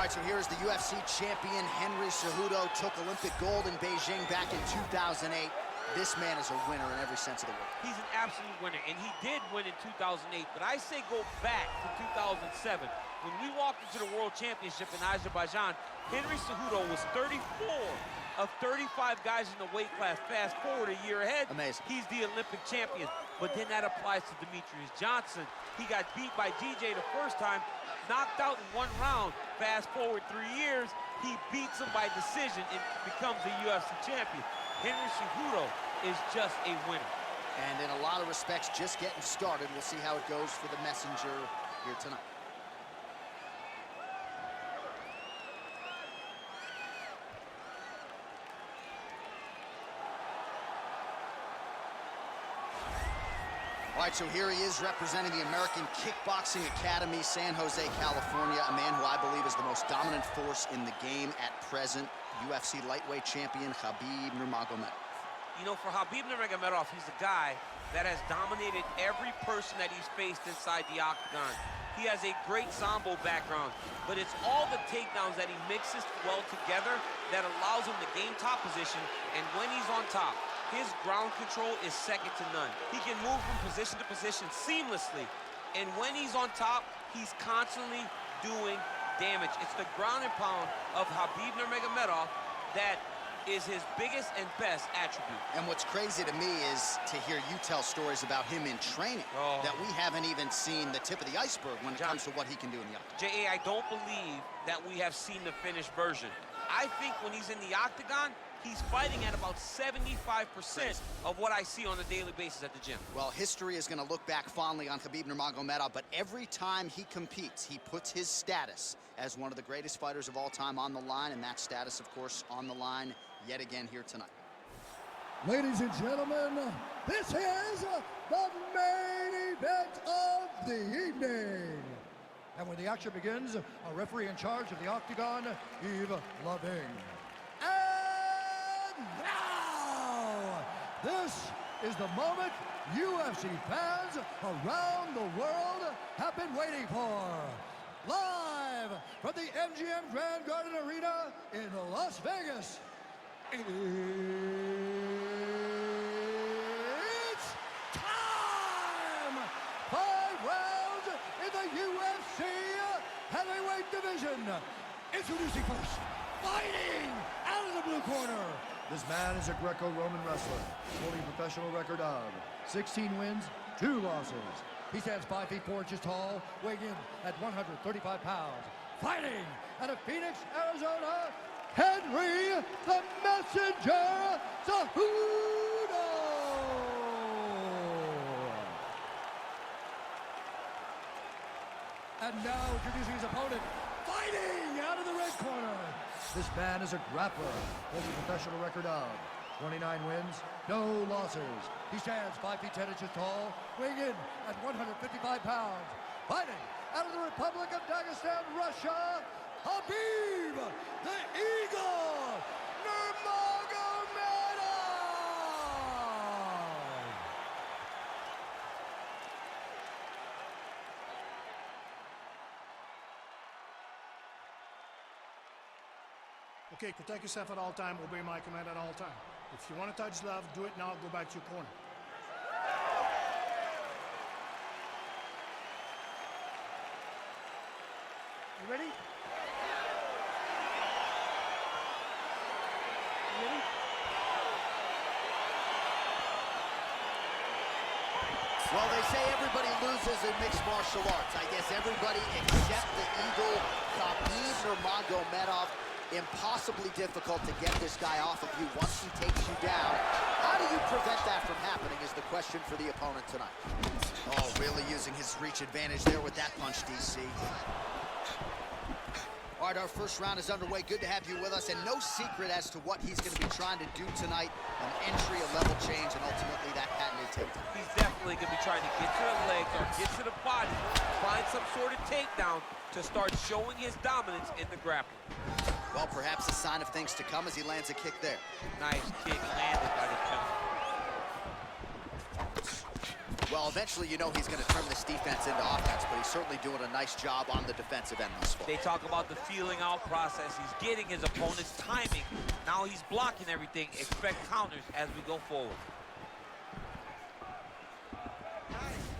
right, so here's the UFC champion, Henry Cejudo, took Olympic gold in Beijing back in 2008. This man is a winner in every sense of the word. He's an absolute winner, and he did win in 2008, but I say go back to 2007. When we walked into the World Championship in Azerbaijan, Henry Cejudo was 34 of 35 guys in the weight class. Fast forward a year ahead, amazing. He's the Olympic champion. But then that applies to Demetrius Johnson. He got beat by DJ the first time, knocked out in 1 round. Fast forward 3 years, he beats him by decision and becomes the UFC champion. Henry Cejudo is just a winner. And in a lot of respects, just getting started. We'll see how it goes for the messenger here tonight. All right, so here he is representing the American Kickboxing Academy, San Jose, California, a man who I believe is the most dominant force in the game at present, UFC lightweight champion Khabib Nurmagomedov. You know, for Khabib Nurmagomedov, he's a guy that has dominated every person that he's faced inside the octagon. He has a great Sambo background, but it's all the takedowns that he mixes well together that allows him to gain top position, and when he's on top, his ground control is second to none. He can move from position to position seamlessly, and when he's on top, he's constantly doing damage. It's the ground and pound of Khabib Nurmagomedov that is his biggest and best attribute. And what's crazy to me is to hear you tell stories about him in training that we haven't even seen the tip of the iceberg when it comes to what he can do in the octagon. J.A., I don't believe that we have seen the finished version. I think when he's in the octagon, he's fighting at about 75% of what I see on a daily basis at the gym. Well, history is going to look back fondly on Khabib Nurmagomedov, but every time he competes, he puts his status as one of the greatest fighters of all time on the line, and that status, of course, on the line yet again here tonight. Ladies and gentlemen, this is the main event of the evening. And when the action begins, a referee in charge of the octagon, Yves Loving. And now, this is the moment UFC fans around the world have been waiting for. Live from the MGM Grand Garden Arena in Las Vegas, it's time! 5 rounds in the UFC heavyweight division. Introducing first, fighting out of the blue corner. This man is a Greco-Roman wrestler, holding a professional record of 16 wins, 2 losses. He stands 5 feet 4 inches tall, weighing in at 135 pounds. Fighting out of Phoenix, Arizona, Henry the Messenger Cejudo. And now introducing his opponent, fighting out of the red corner. This man is a grappler, holding a professional record of 29 wins, no losses. He stands 5 feet 10 inches tall, weighing in at 155 pounds. Fighting out of the Republic of Dagestan, Russia, Khabib the Eagle Nurmagomedov. Okay, protect yourself at all time, obey my command at all time. If you want to touch love, do it now, go back to your corner. You ready? You ready? Well, they say everybody loses in mixed martial arts. I guess everybody except the Eagle, Khabib Nurmagomedov. Impossibly difficult to get this guy off of you once he takes you down. How do you prevent that from happening is the question for the opponent tonight. Oh, really using his reach advantage there with that punch, DC. All right, our first round is underway. Good to have you with us, and no secret as to what he's going to be trying to do tonight. An entry, a level change, and ultimately that patented takedown. He's definitely going to be trying to get to the legs or get to the body, find some sort of takedown to start showing his dominance in the grappling. Well, perhaps a sign of things to come as he lands a kick there. Nice kick landed by the counter. Well, Eventually, you know he's going to turn this defense into offense, but he's certainly doing a nice job on the defensive end thus far. They talk about the feeling out process. He's getting his opponent's timing. Now he's blocking everything. Expect counters as we go forward.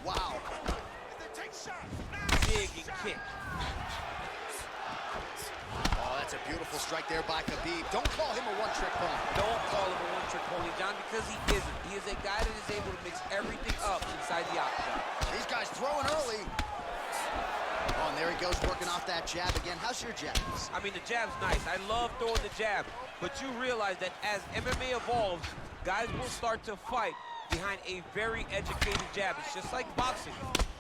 Wow. Big and kick. Oh, that's a beautiful strike there by Khabib. Don't call him a one-trick pony. Don't call him a one-trick pony, John, because he isn't. He is a guy that is able to mix everything up inside the octagon. These guys throwing early. Oh, and there he goes working off that jab again. How's your jab? I mean, the jab's nice. I love throwing the jab, but you realize that as MMA evolves, guys will start to fight behind a very educated jab. It's just like boxing.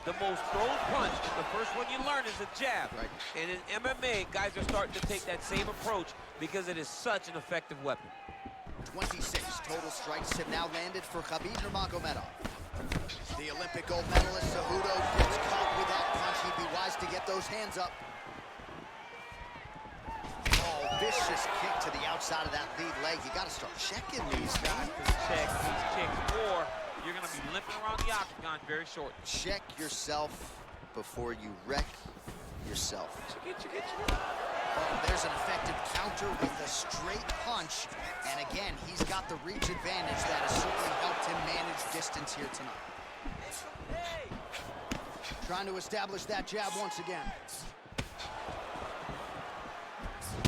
The most thrown punch, the first one you learn is a jab. Right. And in MMA, guys are starting to take that same approach because it is such an effective weapon. 26 total strikes have now landed for Khabib Nurmagomedov. The Olympic gold medalist Cejudo gets caught with that punch. He'd be wise to get those hands up. Oh, vicious kick to the outside of that lead leg. You got to start checking these guys. Check these kicks, or you're going to be limping around the octagon very short. Check yourself before you wreck yourself. Oh, there's an effective counter with a straight punch. And again, he's got the reach advantage that has certainly helped him manage distance here tonight. Trying to establish that jab once again.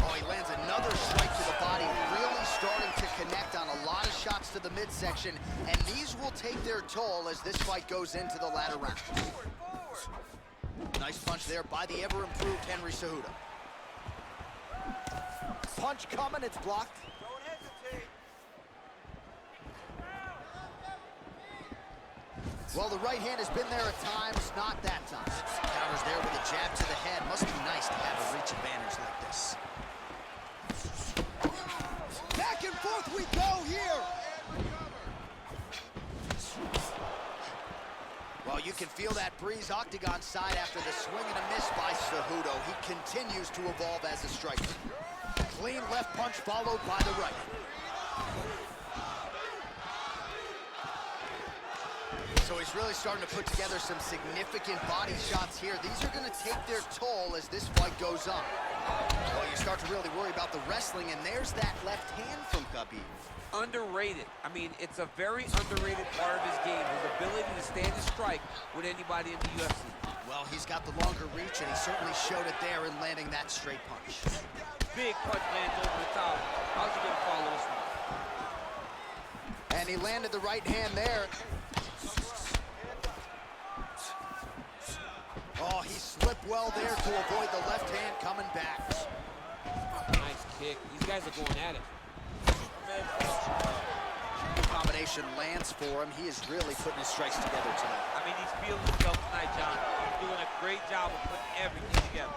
Oh, he lands another strike to the body, really starting to connect on a lot of shots to the midsection, and these will take their toll as this fight goes into the latter rounds. Nice punch there by the ever-improved Henry Cejudo. Punch coming, it's blocked. Don't hesitate. Well, the right hand has been there at times, not that time. Counters there with a jab to the head. Must be nice to have a reach advantage like this. Back and forth we go here. Well, you can feel that breeze octagon side after the swing and a miss by Cejudo. He continues to evolve as a striker. Clean left punch followed by the right. So he's really starting to put together some significant body shots here. These are going to take their toll as this fight goes on. Well, you start to really worry about the wrestling, and there's that left hand from Khabib. Underrated. I mean, it's a very underrated part of his game, his ability to stand and strike with anybody in the UFC. Well, he's got the longer reach, and he certainly showed it there in landing that straight punch. Big punch lands over the top. How's he gonna follow this one? And he landed the right hand there. Oh, he slipped well there to avoid the left hand coming back. Nice kick. These guys are going at it. Combination lands for him. He is really putting his strikes together tonight. I mean, he's feeling himself tonight, John. He's doing a great job of putting everything together.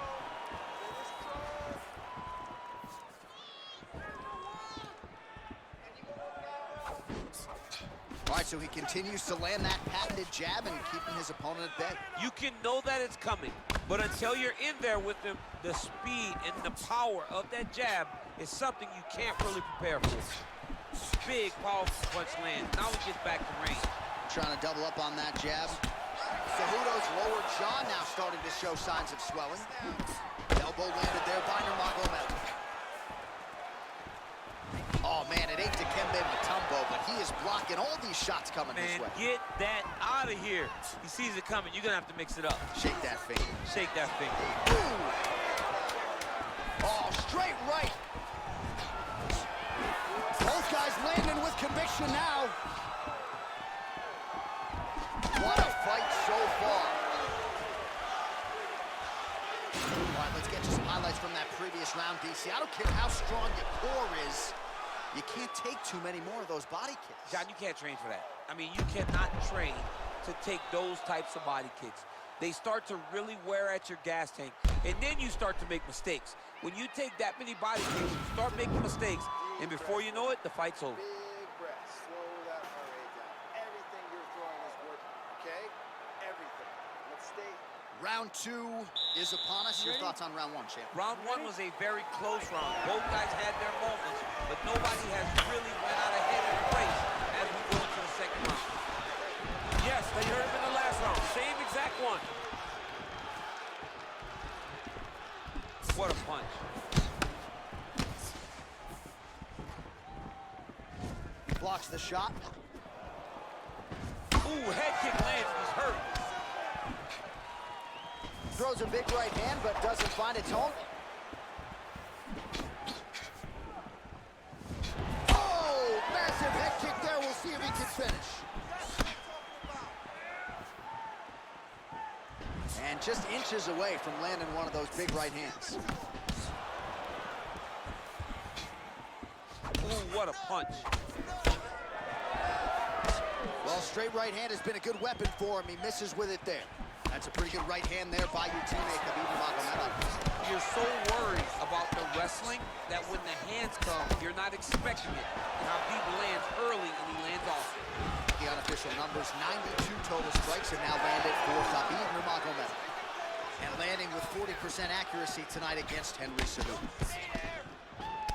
All right, so he continues to land that patented jab and keeping his opponent at bay. You can know that it's coming, but until you're in there with him, the speed and the power of that jab is something you can't really prepare for. Big, powerful punch lands. Now he gets back to range. Trying to double up on that jab. Cejudo's lower jaw now starting to show signs of swelling. Elbow landed there by Nurmagomedov. Oh, man, it ain't Dikembe Mutombo, but he is blocking all these shots coming his Man, way. get that out of here. He sees it coming. You're going to have to mix it up. Shake that finger. Shake that finger. Ooh. Oh, straight right. Both guys landing with conviction now. What a fight so far. All right, let's get you some highlights from that previous round, DC. I don't care how strong your core is. You can't take too many more of those body kicks. John, you can't train for that. I mean, you cannot train to take those types of body kicks. They start to really wear at your gas tank, and then you start to make mistakes. When you take that many body kicks, you start making mistakes, and before you know it, the fight's over. Big breath. Slow that heart rate down. Everything you're throwing is working, okay? Everything. Let's stay. Round 2 is upon us. Your thoughts on round 1, champ? Round 1 was a very close round. Both guys had their moments, but nobody has really went out ahead in the race as we go into the second round. Yes, they heard him in the last blocks the shot. Ooh, head kick lands, he's hurt. Throws a big right hand, but doesn't find its home. Oh, massive head kick there. We'll see if he can finish. And just inches away from landing one of those big right hands. Ooh, what a punch. Well, straight right hand has been a good weapon for him. He misses with it there. That's a pretty good right hand there by your teammate, Khabib Nurmagomedov. You're so worried about the wrestling that when the hands come, you're not expecting it. And Khabib lands early and he lands often. The unofficial numbers, 92 total strikes have now landed for Khabib Nurmagomedov. And landing with 40% accuracy tonight against Henry Cejudo.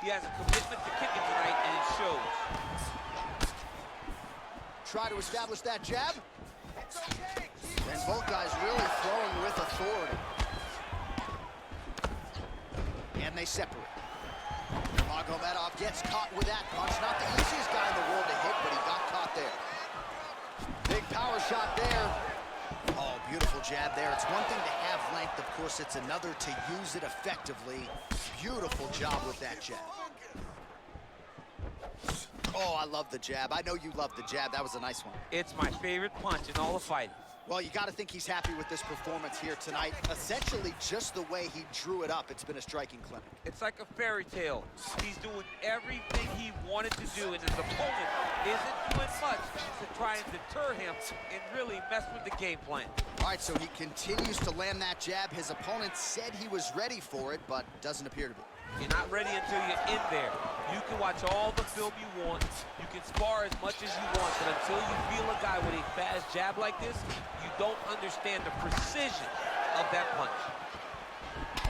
He has a commitment to kicking tonight, and it shows. Try to establish that jab. And both guys really throwing with authority. And they separate. Nurmagomedov gets caught with that punch. Not the easiest guy in the world to hit, but he got caught there. Big power shot there. Oh, beautiful jab there. It's one thing to have length, of course. It's another to use it effectively. Beautiful job with that jab. Oh, I love the jab. I know you love the jab. That was a nice one. It's my favorite punch in all the fighting. Well, you got to think he's happy with this performance here tonight. Essentially, just the way he drew it up, it's been a striking clinic. It's like a fairy tale. He's doing everything he wanted to do, and his opponent isn't doing much to try and deter him and really mess with the game plan. All right, so he continues to land that jab. His opponent said he was ready for it, but doesn't appear to be. You're not ready until you're in there. You can watch all the film you want. You can spar as much as you want, but until you feel a guy with a fast jab like this, you don't understand the precision of that punch.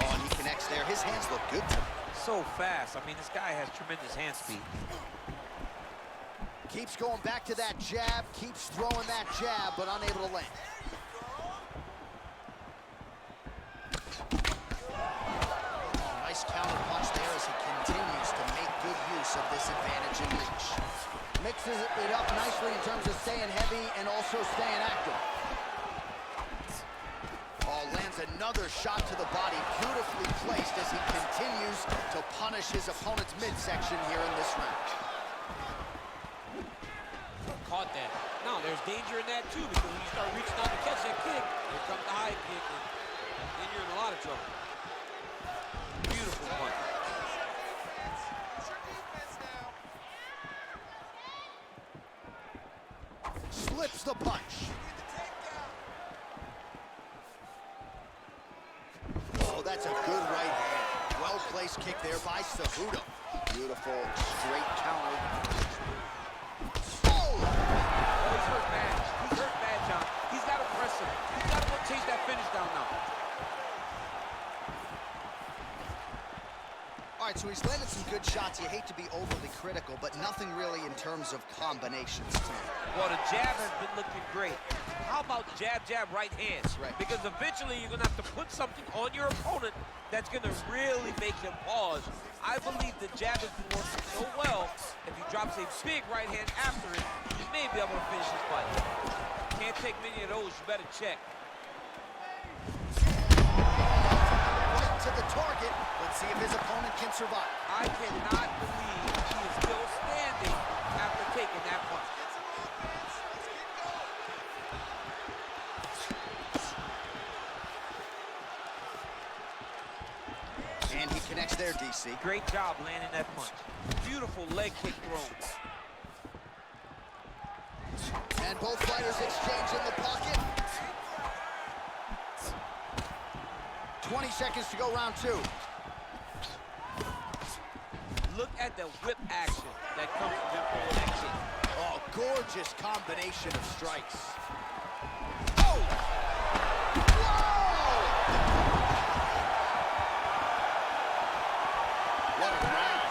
Oh, and he connects there. His hands look good tonight. So fast. I mean, this guy has tremendous hand speed. Keeps going back to that jab, keeps throwing that jab, but unable to land. Nice counter punch there as he continues to make good use of this advantage in reach. Mixes it up nicely in terms of staying heavy and also staying active. Oh, lands another shot to the body, beautifully placed as he continues to punish his opponent's midsection here in this round. Caught that. No, there's danger in that too, because when you start reaching out to catch that kick, here comes the high kick, and then you're in a lot of trouble. Beautiful punch. Slips the punch. Oh, that's a good right hand. Well-placed kick there by Cejudo. Beautiful straight counter. Oh! He's hurt bad. He's hurt bad, John. He's got to press him. He's got to go chase that finish down now. All right, so he's landed some good shots. You hate to be overly critical, but nothing really in terms of combinations tonight. Well, the jab has been looking great. How about jab, jab, right hand? Right. Because eventually you're going to have to put something on your opponent that's going to really make him pause. I believe the jab has been working so well, if he drops a big right hand after it, he may be able to finish his fight. Can't take many of those. You better check. Right to the target. Let's see if his opponent can survive. I cannot believe he is still standing after taking that punch. And he connects there, DC. Great job landing that punch. Beautiful leg kick thrown. And both fighters exchange in the pocket. 20 seconds to go, round two. Look at the whip action that comes from him throwing that kick. Oh, gorgeous combination of strikes. Oh! Whoa! What a round.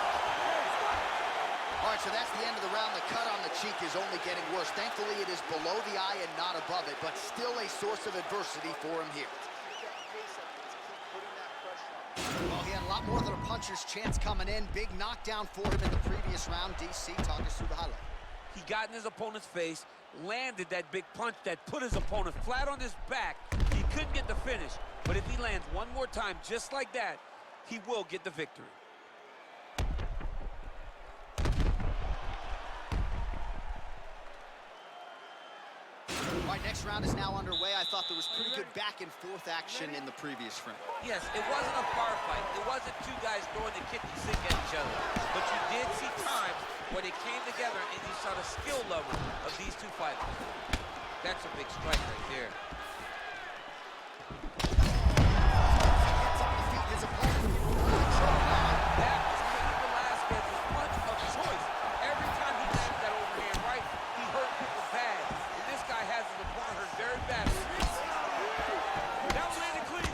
All right, so that's the end of the round. The cut on the cheek is only getting worse. Thankfully, it is below the eye and not above it, but still a source of adversity for him here. Well, he had a lot more than a puncher's chance coming in. Big knockdown for him in the previous round. DC, talk us through the highlight. He got in his opponent's face, landed that big punch that put his opponent flat on his back. He couldn't get the finish, but if he lands one more time just like that, he will get the victory. All right, next round is now underway. I thought there was pretty good back and forth action in the previous round. Yes, it wasn't a firefight. It wasn't two guys throwing the kitchen sink at each other. But you did see times where they came together and you saw the skill level of these two fighters. That's a big strike right there. Gets up to feet his opponent. That was Khabib Velasquez's punch of choice. Every time he landed that overhand right, he hurt people bad. And this guy has his opponent hurt very badly. That one landed clean.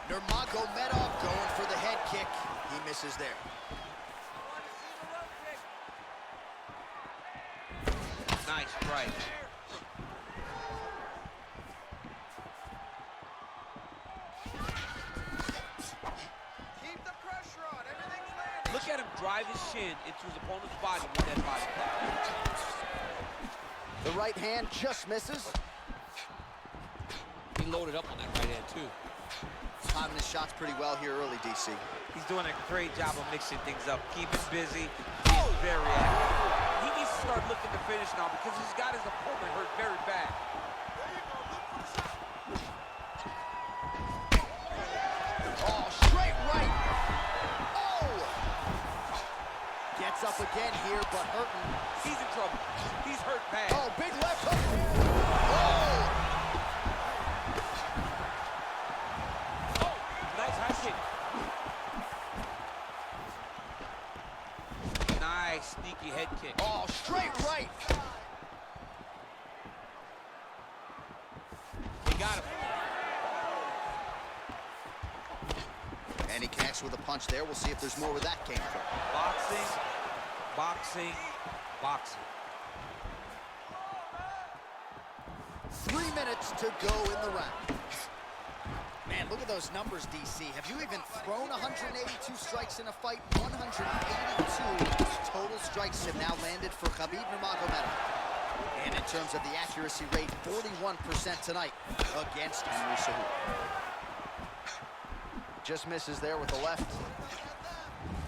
Nurmagomedov going for the head kick. He misses there. Nice strike. Keep the pressure on. Everything's landing. Look at him drive his shin into his opponent's body with that body block. The right hand just misses. He loaded up on that right hand, too. Timing his shots pretty well here early, DC. He's doing a great job of mixing things up, keeping busy. He's very active. He needs to start looking to finish now because he's got his opponent hurt very bad. Oh, straight right. Oh! Gets up again here, but hurting. He's in trouble. He's hurt bad. Oh, big left hook. Oh! Nice high kick. Nice sneaky head kick. Oh, straight right. He got him. And he connects with a punch there. We'll see if there's more where that came from. Boxing, boxing, boxing. 3 minutes to go in the round. Man, look at those numbers, DC. Have you even thrown 182 strikes in a fight? 182 total strikes have now landed for Khabib Nurmagomedov. And in terms of the accuracy rate, 41% tonight against Henry Cejudo. Just misses there with the left.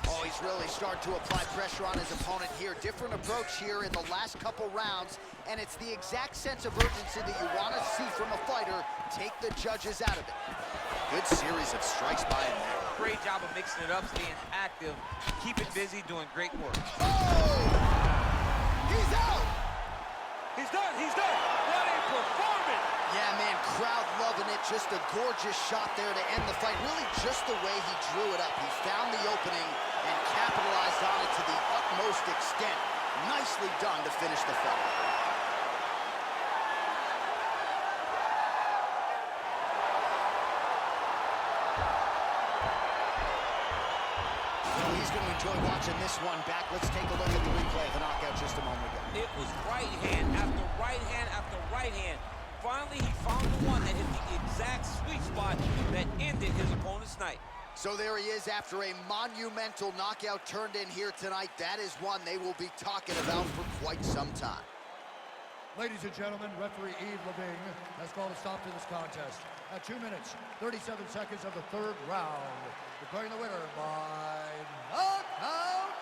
Oh, he's really starting to apply pressure on his opponent here. Different approach here in the last couple rounds, and it's the exact sense of urgency that you want to see from a fighter. Take the judges out of it. Good series of strikes by him there. Great job of mixing it up, staying active, keeping busy, doing great work. Oh! He's out! He's done, he's done! What a performance! Yeah, man, crowd loving it. Just a gorgeous shot there to end the fight. Really just the way he drew it up. He found the opening and capitalized on it to the utmost extent. Nicely done to finish the fight. He's going to enjoy watching this one back. Let's take a look at the replay of the knockout just a moment ago. It was right hand after right hand after right hand. Finally, he found the one that hit the exact sweet spot that ended his opponent's night. So there he is after a monumental knockout turned in here tonight. That is one they will be talking about for quite some time. Ladies and gentlemen, referee Yves Leving has called a stop to this contest at 2 minutes, 37 seconds of the third round. Declaring the winner by knockout,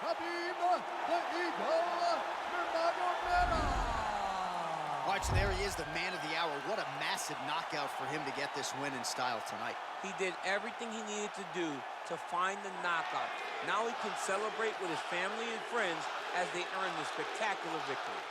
Khabib the Eagle Nurmagomedov. All right, so there he is, the man of the hour. What a massive knockout for him to get this win in style tonight. He did everything he needed to do to find the knockout. Now he can celebrate with his family and friends as they earn the spectacular victory.